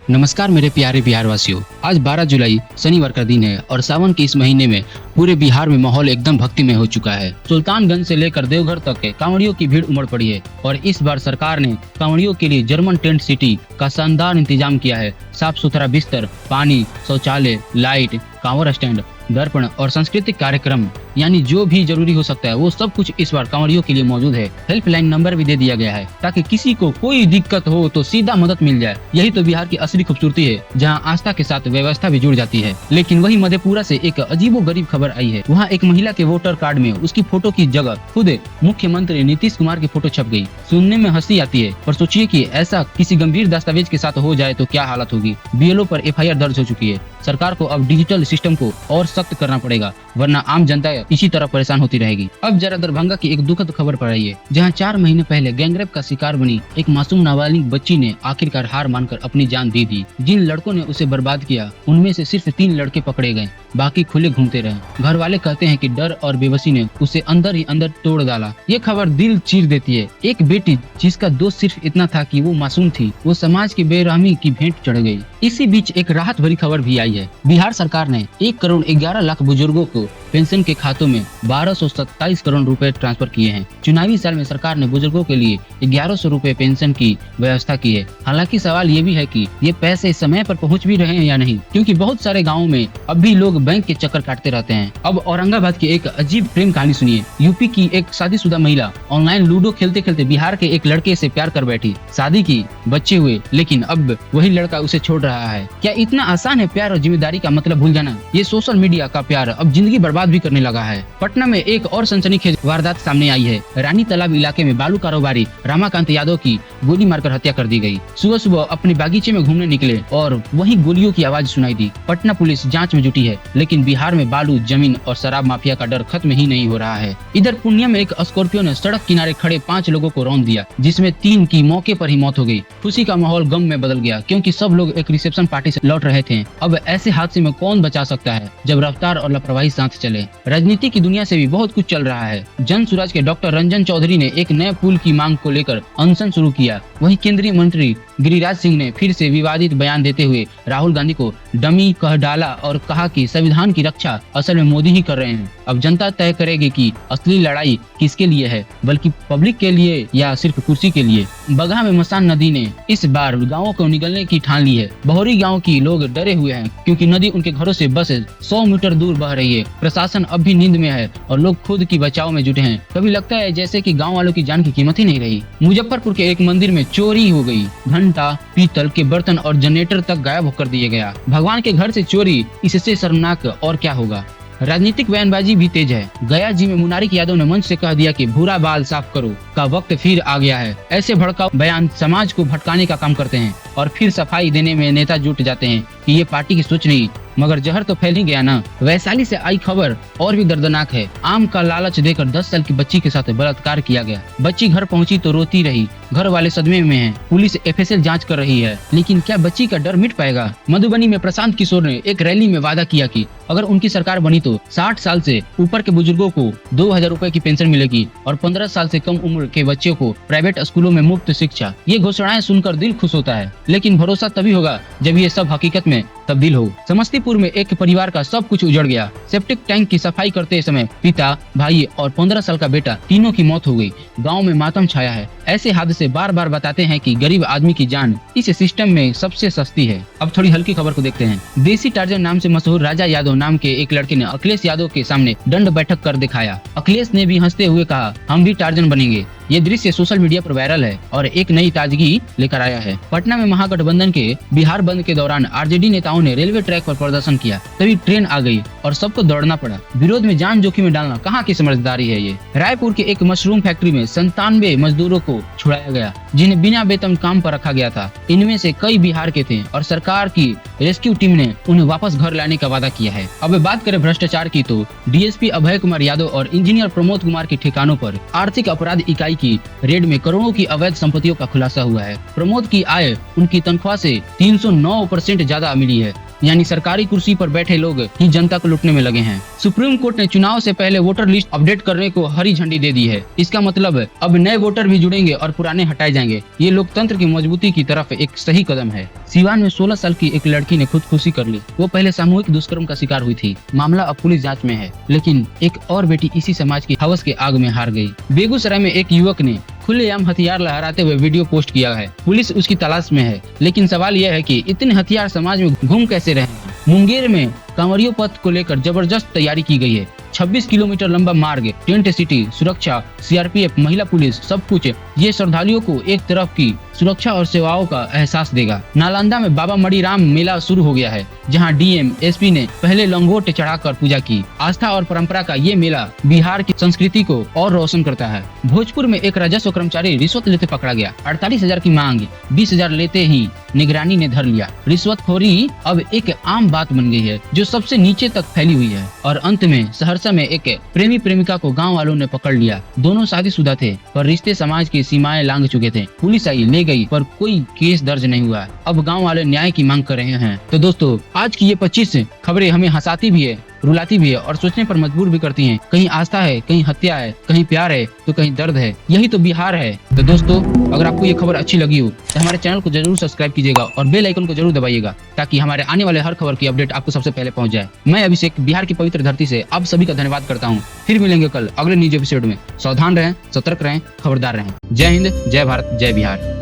नमस्कार मेरे प्यारे बिहार वासियों। आज 12 जुलाई शनिवार का दिन है और सावन के इस महीने में पूरे बिहार में माहौल एकदम भक्तिमय हो चुका है। सुल्तानगंज से लेकर देवघर तक के कांवड़ियों की भीड़ उमड़ पड़ी है और इस बार सरकार ने कांवड़ियों के लिए जर्मन टेंट सिटी का शानदार इंतजाम किया है। साफ सुथरा बिस्तर, पानी, शौचालय, लाइट, कांवड़ स्टैंड, दर्पण और सांस्कृतिक कार्यक्रम यानी जो भी जरूरी हो सकता है वो सब कुछ इस बार कांवड़ियों के लिए मौजूद है। हेल्पलाइन नंबर भी दे दिया गया है ताकि किसी को कोई दिक्कत हो तो सीधा मदद मिल जाए। यही तो बिहार की असली खूबसूरती है, जहां आस्था के साथ व्यवस्था भी जुड़ जाती है। लेकिन वही मधेपुरा से एक अजीबोगरीब खबर आई है। वहां एक महिला के वोटर कार्ड में उसकी फोटो की जगह खुद मुख्यमंत्री नीतीश कुमार की फोटो छप गई। सुनने में हंसी आती है, पर सोचिए कि ऐसा किसी गंभीर दस्तावेज के साथ हो जाए तो क्या हालत होगी। बीएलओ पर एफआईआर दर्ज हो चुकी है। सरकार को अब डिजिटल सिस्टम को और सख्त करना पड़ेगा, वरना आम जनता इसी तरह परेशान होती रहेगी। अब जरा दरभंगा की एक दुखद खबर पर आई है, जहां 4 महीने पहले गैंगरेप का शिकार बनी एक मासूम नाबालिग बच्ची ने आखिरकार हार मानकर अपनी जान दे दी। जिन लड़कों ने उसे बर्बाद किया उनमें से सिर्फ 3 लड़के पकड़े गए, बाकी खुले घूमते रहे। घर वाले कहते हैं कि डर और बेबसी ने उसे अंदर ही अंदर तोड़ डाला। ये खबर दिल चीर देती है। एक बेटी जिसका दोष सिर्फ इतना था कि वो मासूम थी, वो समाज की बेरहमी की भेंट चढ़ गई। इसी बीच एक राहत भरी खबर भी आई है। बिहार सरकार ने 1 करोड़ 11 लाख बुजुर्गों को पेंशन के खातों में 1227 करोड़ रुपए ट्रांसफर किए हैं। चुनावी साल में सरकार ने बुजुर्गों के लिए 1100 रुपए पेंशन की व्यवस्था की है। हालांकि सवाल ये भी है कि ये पैसे समय पर पहुंच भी रहे हैं या नहीं, क्योंकि बहुत सारे गाँव में अब भी लोग बैंक के चक्कर काटते रहते हैं। अब औरंगाबाद की एक अजीब प्रेम कहानी सुनिए। यूपी की एक शादीशुदा महिला ऑनलाइन लूडो खेलते खेलते बिहार के एक लड़के से प्यार कर बैठी। शादी की, बच्चे हुए, लेकिन अब वही लड़का उसे छोड़ रहा है। क्या इतना आसान है प्यार और जिम्मेदारी का मतलब भूल जाना? ये सोशल मीडिया का प्यार अब जिंदगी बर्बाद भी करने लगा है। पटना में एक और सनसनीखेज वारदात सामने आई है। रानी तालाब इलाके में बालू कारोबारी रमाकांत यादव की गोली मारकर हत्या कर दी गई। सुबह सुबह अपने बागीचे में घूमने निकले और वहीं गोलियों की आवाज सुनाई दी। पटना पुलिस जांच में जुटी है, लेकिन बिहार में बालू, जमीन और शराब माफिया का डर खत्म ही नहीं हो रहा है। इधर पूर्णिया में एक स्कॉर्पियो ने सड़क किनारे खड़े 5 लोगों को रौंद दिया, जिसमें 3 की मौके पर ही मौत हो गई। खुशी का माहौल गम में बदल गया, क्योंकि सब लोग एक रिसेप्शन पार्टी से लौट रहे थे। अब ऐसे हादसे में कौन बचा सकता है जब रफ्तार और लापरवाही साथ चले। राजनीति की दुनिया से भी बहुत कुछ चल रहा है। जन सुराज के डॉक्टर रंजन चौधरी ने एक नए पुल की मांग को लेकर अनशन शुरू किया। वहीं केंद्रीय मंत्री गिरिराज सिंह ने फिर से विवादित बयान देते हुए राहुल गांधी को डमी कह डाला और कहा कि संविधान की रक्षा असल में मोदी ही कर रहे हैं। अब जनता तय करेगी कि असली लड़ाई किसके लिए है, बल्कि पब्लिक के लिए या सिर्फ कुर्सी के लिए। बगहा में मसान नदी ने इस बार गाँवों को निगलने की ठान ली है। बहोरी गाँव की लोग डरे हुए हैं, क्योंकि नदी उनके घरों से बस 100 मीटर दूर बह रही है। प्रशासन अब भी नींद में है और लोग खुद की बचाव में जुटे हैं। कभी लगता है जैसे कि गांव वालों की जान की कीमत ही नहीं रही। मुजफ्फरपुर के एक मंदिर में चोरी हो गई। घंटा, पीतल के बर्तन और जनरेटर तक गायब होकर दिए गया। भगवान के घर से चोरी, इससे शर्मनाक और क्या होगा। राजनीतिक बयानबाजी भी तेज है। गया जी में मुनारिक यादव ने मंच से कह दिया कि भूरा बाल साफ करो का वक्त फिर आ गया है। ऐसे भड़काऊ बयान समाज को भटकाने का काम करते हैं और फिर सफाई देने में नेता जुट जाते हैं कि ये पार्टी की सोच नहीं, मगर जहर तो फैल ही गया ना। वैशाली से आई खबर और भी दर्दनाक है। आम का लालच देकर 10 साल की बच्ची के साथ बलात्कार किया गया। बच्ची घर पहुंची तो रोती रही। घर वाले सदमे में हैं। पुलिस एफएसएल जांच कर रही है, लेकिन क्या बच्ची का डर मिट पाएगा? मधुबनी में प्रशांत किशोर ने एक रैली में वादा किया कि अगर उनकी सरकार बनी तो 60 साल से ऊपर के बुजुर्गों को 2000 रुपए की पेंशन मिलेगी और 15 साल से कम उम्र के बच्चों को प्राइवेट स्कूलों में मुफ्त शिक्षा। ये घोषणाएं सुनकर दिल खुश होता है, लेकिन भरोसा तभी होगा जब ये सब हकीकत में तब्दील हो। समस्तीपुर में एक परिवार का सब कुछ उजड़ गया। सेप्टिक टैंक की सफाई करते समय पिता, भाई और 15 साल का बेटा, तीनों की मौत हो गई। गांव में मातम छाया है। ऐसे हादसे बार बार बताते हैं कि गरीब आदमी की जान इस सिस्टम में सबसे सस्ती है। अब थोड़ी हल्की खबर को देखते हैं। देसी टार्जन नाम से मशहूर राजा यादव नाम के एक लड़के ने अखिलेश यादव के सामने दंड बैठक कर दिखाया। अखिलेश ने भी हंसते हुए कहा, हम भी टार्जन बनेंगे। ये दृश्य सोशल मीडिया पर वायरल है और एक नई ताजगी लेकर आया है। पटना में महागठबंधन के बिहार बंद के दौरान आरजेडी नेताओं ने रेलवे ट्रैक पर प्रदर्शन किया। तभी ट्रेन आ गई और सबको दौड़ना पड़ा। विरोध में जान जोखिम में डालना कहाँ की समझदारी है ये। रायपुर के एक मशरूम फैक्ट्री में 97 मजदूरों को छुड़ाया गया, जिन्हें बिना वेतन काम पर रखा गया था। इनमें से कई बिहार के थे और सरकार की रेस्क्यू टीम ने उन्हें वापस घर लाने का वादा किया है। अब बात करें भ्रष्टाचार की, तो डीएसपी अभय कुमार यादव और इंजीनियर प्रमोद कुमार के ठिकानों पर आर्थिक अपराध इकाई की रेड में करोड़ों की अवैध संपत्तियों का खुलासा हुआ है। प्रमोद की आय उनकी तनख्वाह से 309% ज्यादा मिली है यानी सरकारी कुर्सी पर बैठे लोग ही जनता को लूटने में लगे हैं। सुप्रीम कोर्ट ने चुनाव से पहले वोटर लिस्ट अपडेट करने को हरी झंडी दे दी है। इसका मतलब अब नए वोटर भी जुड़ेंगे और पुराने हटाए जाएंगे। ये लोकतंत्र की मजबूती की तरफ एक सही कदम है। सीवान में 16 साल की एक लड़की ने खुदकुशी कर ली। वो पहले सामूहिक दुष्कर्म का शिकार हुई थी। मामला अब पुलिस जांच में है, लेकिन एक और बेटी इसी समाज की हवस के आग में हार गई। बेगूसराय में एक युवक ने खुलेआम हथियार लहराते हुए वीडियो पोस्ट किया है। पुलिस उसकी तलाश में है, लेकिन सवाल यह है कि इतने हथियार समाज में घूम कैसे रहे हैं। मुंगेर में कांवरियों पथ को लेकर जबरदस्त तैयारी की गई है। 26 किलोमीटर लंबा मार्ग, टेंट सिटी, सुरक्षा, सीआरपीएफ, महिला पुलिस, सब कुछ ये श्रद्धालुओं को एक तरफ की सुरक्षा और सेवाओं का एहसास देगा। नालंदा में बाबा मणिराम मेला शुरू हो गया है, जहां डीएम एसपी ने पहले लंगोट चढ़ाकर पूजा की। आस्था और परंपरा का ये मेला बिहार की संस्कृति को और रोशन करता है। भोजपुर में एक राजस्व कर्मचारी रिश्वत लेते पकड़ा गया। 48,000 की मांग, 20,000 लेते ही निगरानी ने धर लिया। रिश्वतखोरी अब एक आम बात बन गई है, जो सबसे नीचे तक फैली हुई है। और अंत में सहरसा में एक प्रेमी प्रेमिका को गांव वालों ने पकड़ लिया। दोनों शादीशुदा थे, पर रिश्ते समाज की सीमाएं लांघ चुके थे। पुलिस आई, ले गई, पर कोई केस दर्ज नहीं हुआ। अब गांव वाले न्याय की मांग कर रहे हैं। तो दोस्तों, आज की ये 25 खबरें हमें हंसाती भी है, रुलाती भी है और सोचने पर मजबूर भी करती हैं। कहीं आस्था है, कहीं हत्या है, कहीं प्यार है, तो कहीं दर्द है। यही तो बिहार है। तो दोस्तों, अगर आपको ये खबर अच्छी लगी हो तो हमारे चैनल को जरूर सब्सक्राइब कीजिएगा और बेल आइकन को जरूर दबाइएगा, ताकि हमारे आने वाले हर खबर की अपडेट आपको सबसे पहले पहुंच जाए। मैं अभिषेक बिहार की पवित्र धरती से आप सभी का धन्यवाद करता हूँ। फिर मिलेंगे कल अगले न्यूज एपिसोड में। सावधान रहें, सतर्क रहें, खबरदार रहें। जय हिंद, जय भारत, जय बिहार।